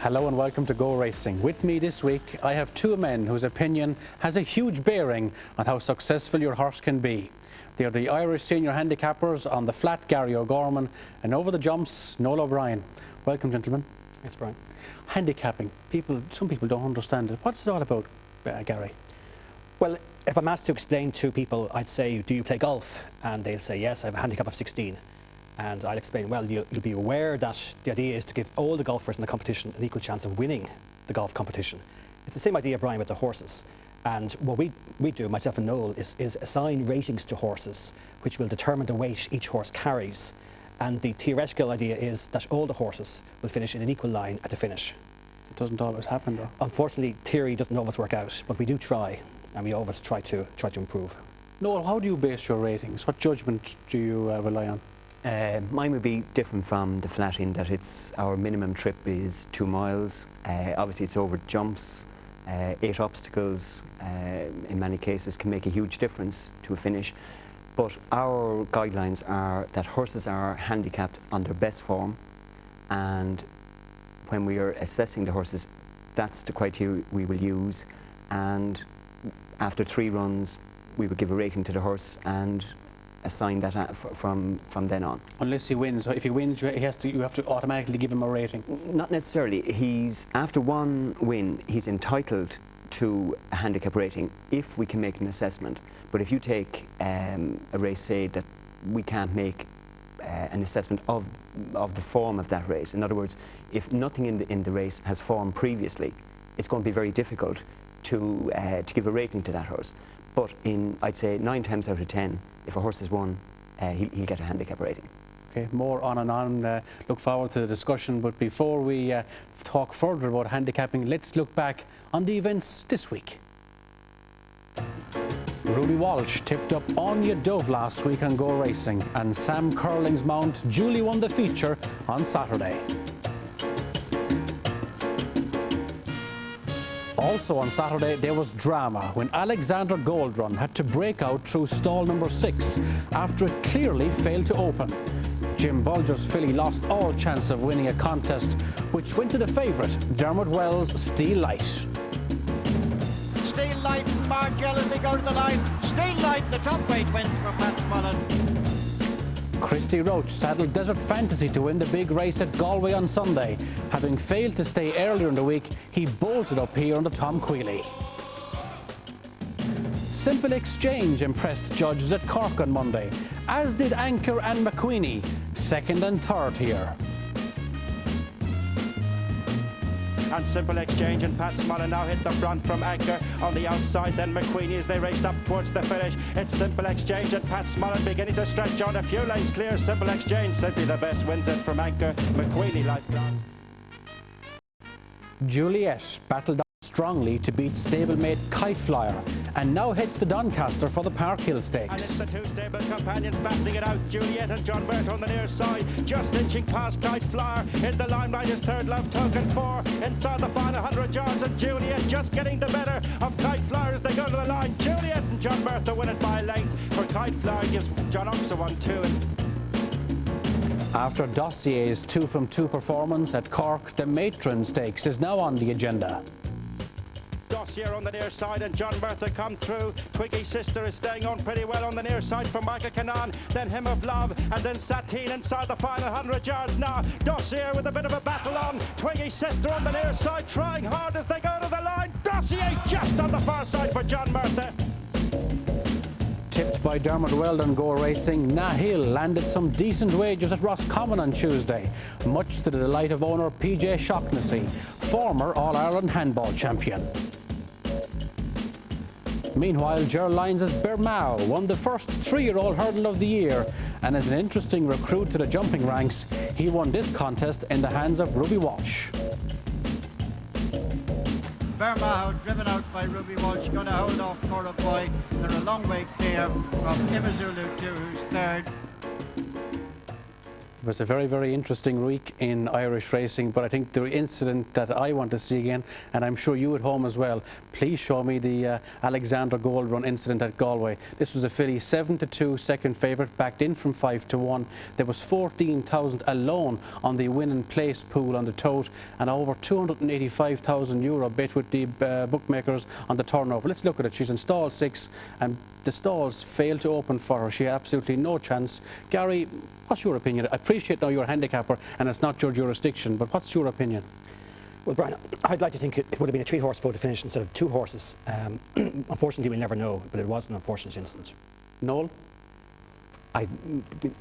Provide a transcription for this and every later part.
Hello and welcome to Go Racing. With me this week, I have two men whose opinion has a huge bearing on how successful your horse can be. They are the Irish senior handicappers on the flat, Gary O'Gorman, and over the jumps, Noel O'Brien. Welcome, gentlemen. Thanks, Brian. Handicapping. Some people don't understand it. What's it all about, Gary? Well, if I'm asked to explain to people, I'd say, do you play golf? And they'll say, yes, I have a handicap of 16. And I'll explain, well, you'll be aware that the idea is to give all the golfers in the competition an equal chance of winning the golf competition. It's the same idea, Brian, with the horses. And what we do, myself and Noel, is assign ratings to horses, which will determine the weight each horse carries. And the theoretical idea is that all the horses will finish in an equal line at the finish. It doesn't always happen, though. Unfortunately, theory doesn't always work out, but we do try, and we always try to improve. Noel, how do you base your ratings? What judgment do you rely on? Mine would be different from the flat in that our minimum trip is 2 miles. Obviously it's over jumps, 8 obstacles, in many cases can make a huge difference to a finish. But our guidelines are that horses are handicapped on their best form, and when we are assessing the horses, that's the criteria we will use, and after 3 runs we would give a rating to the horse and assign that from then on. Unless he wins. So if he wins, you have to automatically give him a rating? Not necessarily. After 1 win, he's entitled to a handicap rating if we can make an assessment. But if you take a race, say that we can't make an assessment of the form of that race. In other words, if nothing in the race has formed previously, it's going to be very difficult to give a rating to that horse. But I'd say 9 times out of 10, if a horse has won, he'll get a handicap rating. Okay, more on and on. Look forward to the discussion. But before we talk further about handicapping, let's look back on the events this week. Ruby Walsh tipped up Anya Dove last week on Go Racing, and Sam Curling's mount Julie won the feature on Saturday. Also on Saturday, there was drama when Alexander Goldrun had to break out through stall number 6 after it clearly failed to open. Jim Bulger's filly lost all chance of winning a contest, which went to the favourite, Dermot Wells' Steel Light. Steel Light and Margell as they go to the line. Steel Light, the top weight wins for Pat Mullen. Christy Roach saddled Desert Fantasy to win the big race at Galway on Sunday. Having failed to stay earlier in the week, he bolted up here on the Tom Queally. Simple Exchange impressed judges at Cork on Monday, as did Anchor and McQueenie, 2nd and 3rd here. And Simple Exchange and Pat Mullen now hit the front from Anchor on the outside, then McQueenie as they race up towards the finish. It's Simple Exchange and Pat Mullen beginning to stretch on, a few lanes clear. Simple Exchange simply the best, wins it from Anchor. McQueenie life class. Juliet battled on strongly to beat stablemate Kite Flyer, and now heads to Doncaster for the Park Hill Stakes. And it's the 2 stable companions battling it out. Juliet and John Burt on the near side, just inching past Kite Flyer. In the limelight is Third Love Token 4 inside the final 100 yards, and Juliet just getting the better of Kite Flyer as they go to the line. Juliet and John Burt to win it by length, for Kite Flyer gives John Oxer 1-2. After Dossier's 2 from 2 performance at Cork, the Matron Stakes is now on the agenda. Dossier on the near side and John Bertha come through. Twiggy's Sister is staying on pretty well on the near side from Michael Canaan, then Hymn of Love, and then Satine inside the final 100 yards now. Dossier with a bit of a battle on. Twiggy's Sister on the near side trying hard as they go to the line. Dossier just on the far side for John Bertha. Tipped by Dermot Weld on Go Racing, Nahill landed some decent wages at Roscommon on Tuesday, much to the delight of owner PJ Shaughnessy, former All-Ireland handball champion. Meanwhile, Ger Lyons' Bermau won the first 3-year-old hurdle of the year, and as an interesting recruit to the jumping ranks, he won this contest in the hands of Ruby Walsh. Bermau driven out by Ruby Walsh, going to hold off Cora Boy. They're a long way clear from Imazulu 2, who's 3rd. It was a very, very interesting week in Irish racing, but I think the incident that I want to see again, and I'm sure you at home as well, please show me the Alexander Gold Run incident at Galway. This was a filly 7-2 second favourite, backed in from 5-1. There was 14,000 alone on the win and place pool on the tote, and over 285,000 euro bet with the bookmakers on the turnover. Let's look at it. She's in stall 6, and the stalls failed to open for her. She had absolutely no chance. Gary, what's your opinion? I appreciate now you're a handicapper and it's not your jurisdiction, but what's your opinion? Well, Brian, I'd like to think it would have been a 3-horse photo finish instead of 2 horses. Unfortunately, we'll never know, but it was an unfortunate instance. Noel? I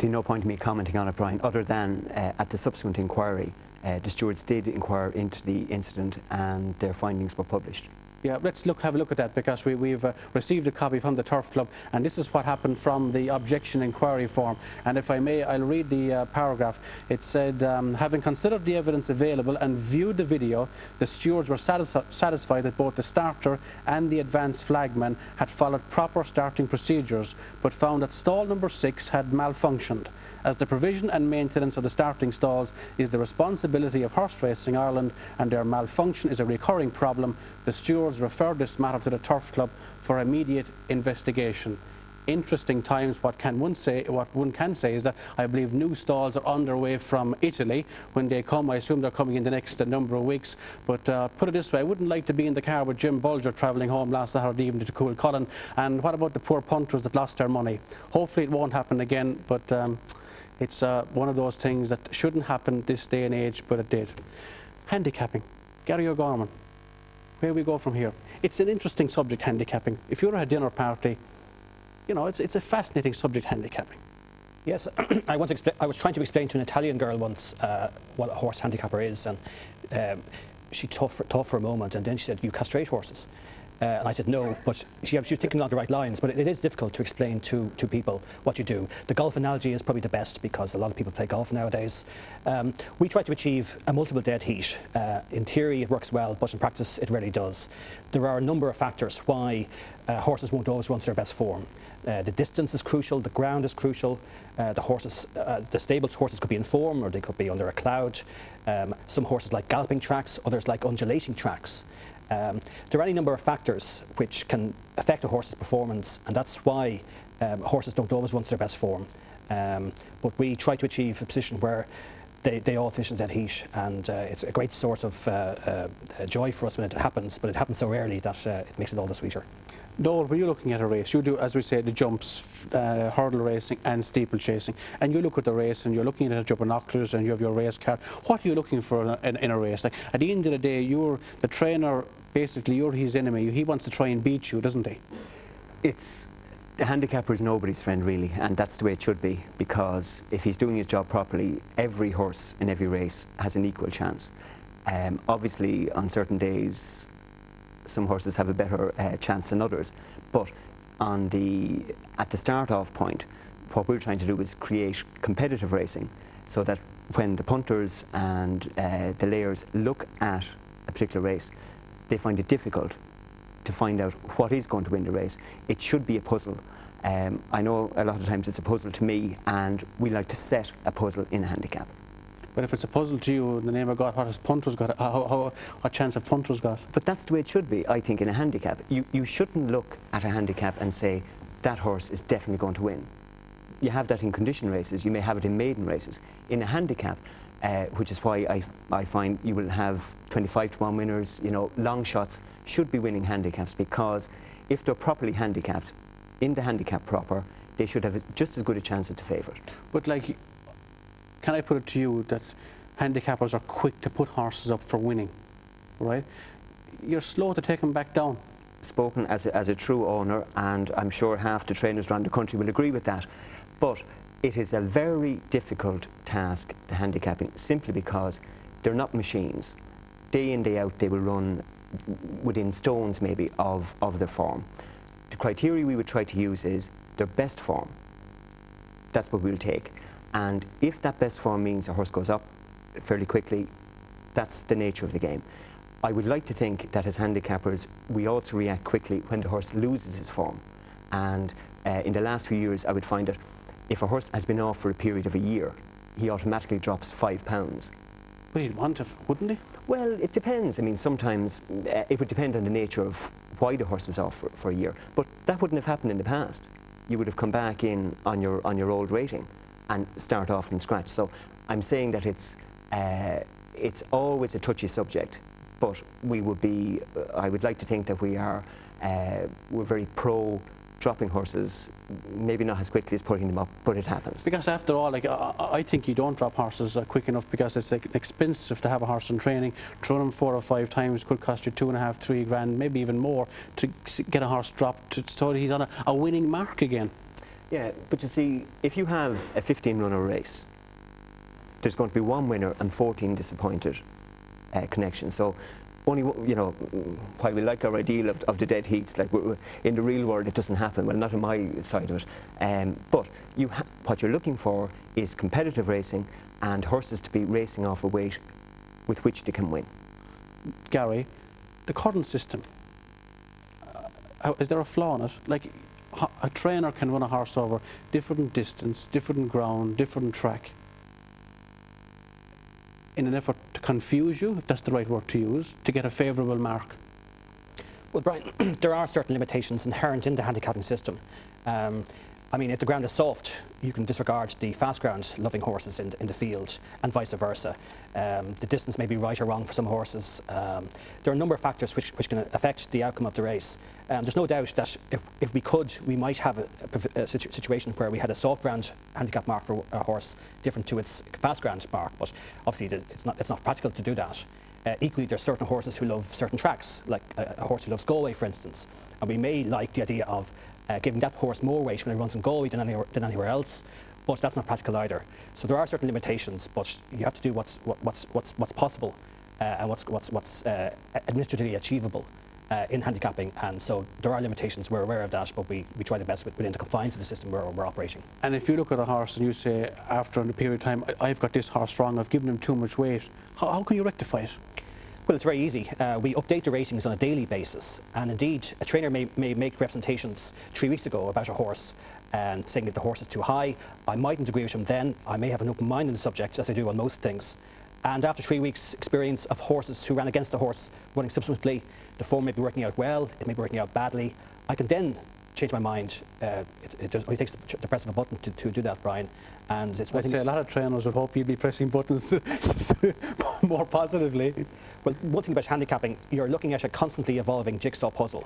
see no point in me commenting on it, Brian, other than at the subsequent inquiry, the stewards did inquire into the incident and their findings were published. Yeah, let's have a look at that, because we've received a copy from the Turf Club, and this is what happened from the objection inquiry form. And if I may, I'll read the paragraph. It said, having considered the evidence available and viewed the video, the stewards were satisfied that both the starter and the advanced flagman had followed proper starting procedures, but found that stall number 6 had malfunctioned. As the provision and maintenance of the starting stalls is the responsibility of Horse Racing Ireland and their malfunction is a recurring problem, the stewards referred this matter to the Turf Club for immediate investigation. Interesting times. What one can say is that I believe new stalls are underway from Italy. When they come, I assume they're coming in the next number of weeks. But put it this way, I wouldn't like to be in the car with Jim Bulger travelling home last Saturday evening to Coolcullen. And what about the poor punters that lost their money? Hopefully it won't happen again, but it's one of those things that shouldn't happen this day and age, but it did. Handicapping. Gary O'Gorman, where we go from here? It's an interesting subject, handicapping. If you're at a dinner party, you know, it's a fascinating subject, handicapping. Yes, I was trying to explain to an Italian girl once what a horse handicapper is, and she thought for a moment, and then she said, "You castrate horses?" And I said no, but she was thinking along the right lines. But it is difficult to explain to people what you do. The golf analogy is probably the best, because a lot of people play golf nowadays. We try to achieve a multiple dead heat. In theory it works well, but in practice it rarely does. There are a number of factors why horses won't always run to their best form. The distance is crucial, the ground is crucial, the stable's horses could be in form or they could be under a cloud. Some horses like galloping tracks, others like undulating tracks. There are any number of factors which can affect a horse's performance, and that's why horses don't always run to their best form. But we try to achieve a position where they all finish in dead heat, and it's a great source of joy for us when it happens, but it happens so rarely that it makes it all the sweeter. Noel, when you're looking at a race, you do, as we say, the jumps, hurdle racing and steeplechasing, and you look at the race and you're looking at it at your binoculars and you have your race card. What are you looking for in a race? Like, at the end of the day, you're the trainer, basically you're his enemy. He wants to try and beat you, doesn't he? The handicapper is nobody's friend, really, and that's the way it should be, because if he's doing his job properly, every horse in every race has an equal chance. Obviously, on certain days, some horses have a better chance than others, but at the start-off point, what we're trying to do is create competitive racing, so that when the punters and the layers look at a particular race, they find it difficult to find out what is going to win the race. It should be a puzzle. I know a lot of times it's a puzzle to me, and we like to set a puzzle in a handicap. But if it's a puzzle to you, in the name of God, what has punters got? What chance have punters got? But that's the way it should be, I think, in a handicap. You shouldn't look at a handicap and say, that horse is definitely going to win. You have that in condition races, you may have it in maiden races. In a handicap, which is why I find you will have 25-to-1 winners, you know, long shots should be winning handicaps, because if they're properly handicapped, in the handicap proper, they should have just as good a chance at the favourite. But like, can I put it to you that handicappers are quick to put horses up for winning, right? You're slow to take them back down. Spoken as a true owner, and I'm sure half the trainers around the country will agree with that. But it is a very difficult task, the handicapping, simply because they're not machines. Day in, day out, they will run within stones maybe of their form. The criteria we would try to use is their best form. That's what we'll take. And if that best form means a horse goes up fairly quickly, that's the nature of the game. I would like to think that as handicappers, we also react quickly when the horse loses his form. And in the last few years, I would find that if a horse has been off for a period of a year, he automatically drops 5 pounds. But he'd want it, wouldn't he? Well, it depends. I mean, sometimes it would depend on the nature of why the horse was off for a year. But that wouldn't have happened in the past. You would have come back in on your old rating and start off from scratch. So I'm saying that it's always a touchy subject. But we would be, I would like to think that we're very pro dropping horses, maybe not as quickly as putting them up, but it happens. Because after all, like I think you don't drop horses quick enough, because it's like expensive to have a horse in training. Throw them 4 or 5 times could cost you 2.5, 3 grand, maybe even more, to get a horse dropped so that he's on a winning mark again. Yeah, but you see, if you have a 15-runner race, there's going to be 1 winner and 14 disappointed connections. So only, you know, while we like our ideal of the dead heats, like in the real world it doesn't happen, well, not on my side of it, but what you're looking for is competitive racing and horses to be racing off a weight with which they can win. Gary, the current system, is there a flaw in it? Like, a trainer can run a horse over different distance, different ground, different track, in an effort to confuse you, if that's the right word to use, to get a favourable mark? Well, Brian, there are certain limitations inherent in the handicapping system. I mean, if the ground is soft, you can disregard the fast ground loving horses in the field, and vice versa. The distance may be right or wrong for some horses. There are a number of factors which can affect the outcome of the race. There's no doubt that if we could, we might have a situation where we had a soft ground handicap mark for a horse different to its fast ground mark, but obviously it's not practical to do that. Equally, there's certain horses who love certain tracks, like a horse who loves Galway, for instance, and we may like the idea of giving that horse more weight when it runs in Galway than anywhere else, but that's not practical either. So there are certain limitations, but you have to do what's possible and what's administratively achievable in handicapping, and so there are limitations. We're aware of that, but we try the best within the confines of the system we're operating. And if you look at a horse and you say, after a period of time, I've got this horse wrong, I've given him too much weight, how can you rectify it? Well, it's very easy. We update the ratings on a daily basis, and indeed a trainer may make representations 3 weeks ago about a horse and saying that the horse is too high. I mightn't agree with him then. I may have an open mind on the subject, as I do on most things. And after 3 weeks' experience of horses who ran against the horse running subsequently, the form may be working out well, it may be working out badly. I can then change my mind. It only takes the press of a button to do that, Brian. And it's I'd say a lot of trainers would hope you'd be pressing buttons more positively. Well, one thing about handicapping, you're looking at a constantly evolving jigsaw puzzle.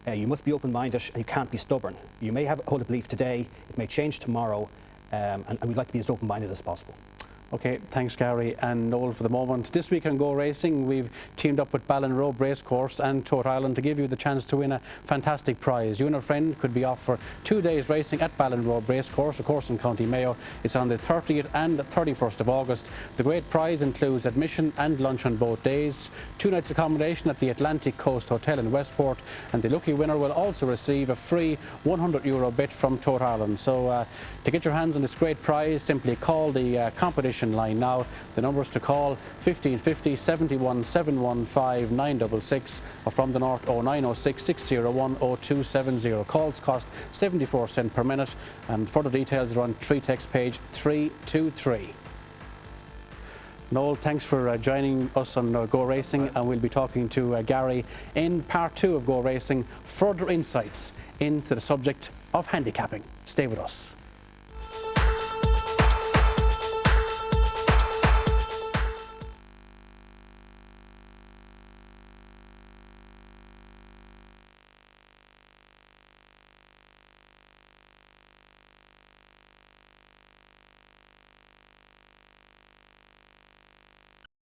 You must be open-minded and you can't be stubborn. You may hold a belief today, it may change tomorrow, and we'd like to be as open-minded as possible. Okay, thanks Gary and Noel for the moment. This week on Go Racing, we've teamed up with Ballinrobe Racecourse and Tote Ireland to give you the chance to win a fantastic prize. You and a friend could be off for 2 days racing at Ballinrobe Racecourse, of course in County Mayo. It's on the 30th and 31st of August. The great prize includes admission and lunch on both days, 2 nights accommodation at the Atlantic Coast Hotel in Westport, and the lucky winner will also receive a free €100 bet from Tote Ireland. So to get your hands on this great prize, simply call the competition line now. The numbers to call 1550 71 715 966, or from the north 0906 601 0270. Calls cost 74 cents per minute, and further details are on 3 text page 323. Noel, thanks for joining us on Go Racing, and we'll be talking to Gary in part 2 of Go Racing, further insights into the subject of handicapping. Stay with us.